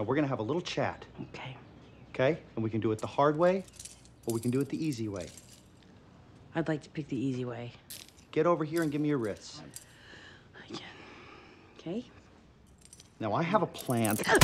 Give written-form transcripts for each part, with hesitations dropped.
we're gonna have a little chat. Okay. Okay? And we can do it the hard way, or we can do it the easy way. I'd like to pick the easy way. Get over here and give me your wrists. Okay. Now, I have a plan. I'm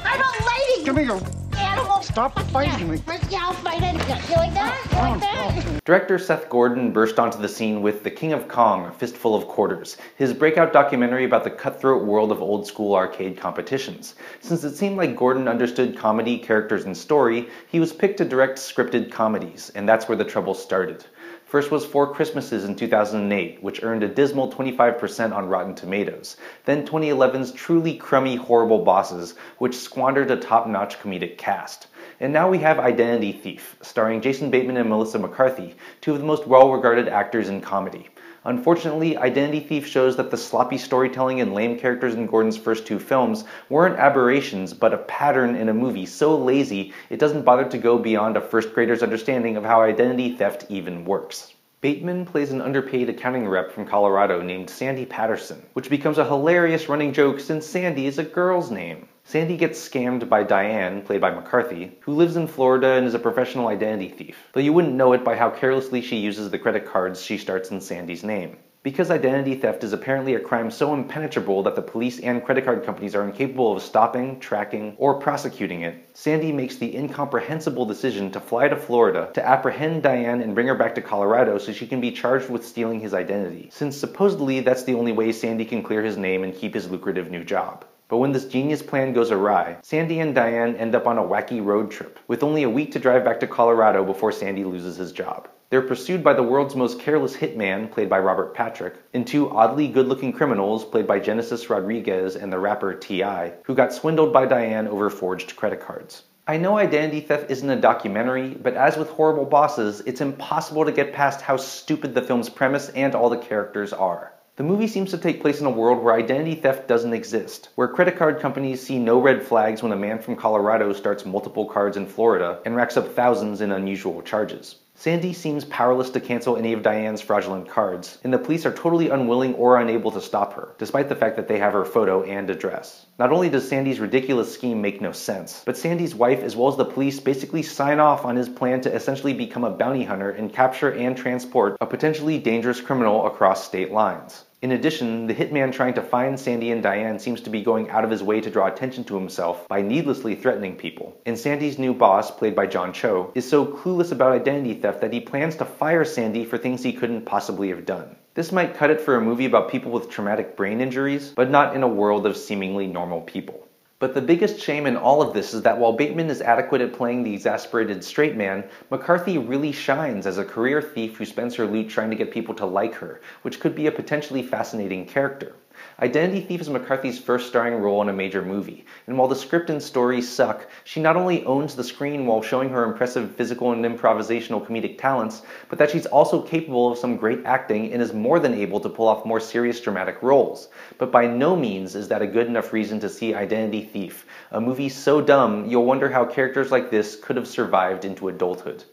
a lady! Give me your... Animal! Stop fighting me. Yeah, I'll fight it. You like that? You like that? Director Seth Gordon burst onto the scene with The King of Kong, A Fistful of Quarters, his breakout documentary about the cutthroat world of old-school arcade competitions. Since it seemed like Gordon understood comedy, characters, and story, he was picked to direct scripted comedies, and that's where the trouble started. First was Four Christmases in 2008, which earned a dismal 25% on Rotten Tomatoes. Then 2011's truly crummy Horrible Bosses, which squandered a top-notch comedic cast. And now we have Identity Thief, starring Jason Bateman and Melissa McCarthy, two of the most well-regarded actors in comedy. Unfortunately, Identity Thief shows that the sloppy storytelling and lame characters in Gordon's first two films weren't aberrations, but a pattern in a movie so lazy it doesn't bother to go beyond a first grader's understanding of how identity theft even works. Bateman plays an underpaid accounting rep from Colorado named Sandy Patterson, which becomes a hilarious running joke since Sandy is a girl's name. Sandy gets scammed by Diane, played by McCarthy, who lives in Florida and is a professional identity thief, though you wouldn't know it by how carelessly she uses the credit cards she starts in Sandy's name. Because identity theft is apparently a crime so impenetrable that the police and credit card companies are incapable of stopping, tracking, or prosecuting it, Sandy makes the incomprehensible decision to fly to Florida to apprehend Diane and bring her back to Colorado so she can be charged with stealing his identity, since supposedly that's the only way Sandy can clear his name and keep his lucrative new job. But when this genius plan goes awry, Sandy and Diane end up on a wacky road trip, with only a week to drive back to Colorado before Sandy loses his job. They're pursued by the world's most careless hitman, played by Robert Patrick, and two oddly good-looking criminals, played by Genesis Rodriguez and the rapper T.I., who got swindled by Diane over forged credit cards. I know identity theft isn't a documentary, but as with Horrible Bosses, it's impossible to get past how stupid the film's premise and all the characters are. The movie seems to take place in a world where identity theft doesn't exist, where credit card companies see no red flags when a man from Colorado starts multiple cards in Florida and racks up thousands in unusual charges. Sandy seems powerless to cancel any of Diane's fraudulent cards, and the police are totally unwilling or unable to stop her, despite the fact that they have her photo and address. Not only does Sandy's ridiculous scheme make no sense, but Sandy's wife as well as the police basically sign off on his plan to essentially become a bounty hunter and capture and transport a potentially dangerous criminal across state lines. In addition, the hitman trying to find Sandy and Diane seems to be going out of his way to draw attention to himself by needlessly threatening people. And Sandy's new boss, played by John Cho, is so clueless about identity theft that he plans to fire Sandy for things he couldn't possibly have done. This might cut it for a movie about people with traumatic brain injuries, but not in a world of seemingly normal people. But the biggest shame in all of this is that while Bateman is adequate at playing the exasperated straight man, McCarthy really shines as a career thief who spends her loot trying to get people to like her, which could be a potentially fascinating character. Identity Thief is McCarthy's first starring role in a major movie, and while the script and story suck, she not only owns the screen while showing her impressive physical and improvisational comedic talents, but that she's also capable of some great acting and is more than able to pull off more serious dramatic roles. But by no means is that a good enough reason to see Identity Thief, a movie so dumb you'll wonder how characters like this could have survived into adulthood.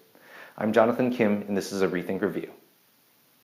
I'm Jonathan Kim, and this is a ReThink Review.